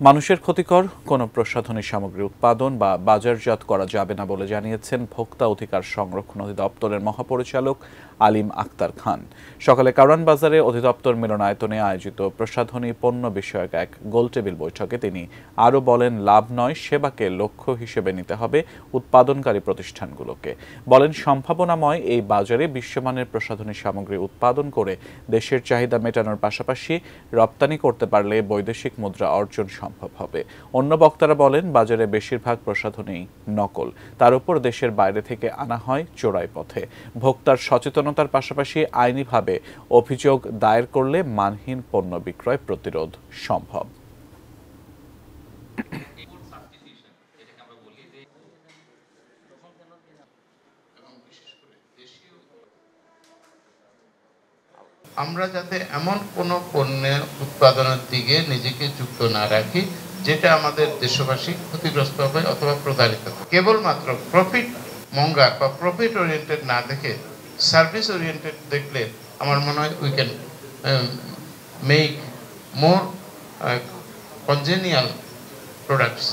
মানুষের ক্ষতিকর কোনো প্রসাধনী সামগ্রী উৎপাদন বা বাজারজাত করা যাবে না বলে জানিয়েছেন ভোক্তা অধিকার সংরক্ষণ অধিদপ্তরের মহাপরিচালক আলিম আক্তার খান। সকালে কারওয়ান বাজারে অধিদপ্তর মিলনায়তনে আয়োজিত প্রসাধনী পণ্য বিষয়ক এক গোলটেবিল বৈঠকে তিনি আরও বলেন, লাভ নয়, সেবাকে লক্ষ্য হিসেবে নিতে হবে উৎপাদনকারী প্রতিষ্ঠানগুলোকে। বলেন, সম্ভাবনাময় এই বাজারে বিশ্বমানের প্রসাধনী সামগ্রী উৎপাদন করে দেশের চাহিদা মেটানোর পাশাপাশি রপ্তানি করতে পারলে বৈদেশিক মুদ্রা অর্জন সম্ভব হবে। অন্য বক্তারা বলেন, বাজারে বেশিরভাগ প্রসাধনী নকল, তার উপর দেশের বাইরে থেকে আনা হয় চোরাই পথে। ভোক্তার সচেতনতার পাশাপাশি আইনিভাবে অভিযোগ দায়ের করলে মানহীন পণ্য বিক্রয় প্রতিরোধ সম্ভব। আমরা যাতে এমন কোনো পণ্যের উৎপাদনের দিকে নিজেকে যুক্ত না রাখি যেটা আমাদের দেশবাসী ক্ষতিগ্রস্ত হবে অথবা প্রতারিত হবে। কেবলমাত্র প্রফিট মঙ্গার বা প্রফিট ওরিয়েন্টেড না দেখে সার্ভিস ওরিয়েন্টেড দেখলে আমার মনে হয় we can make more congenial products.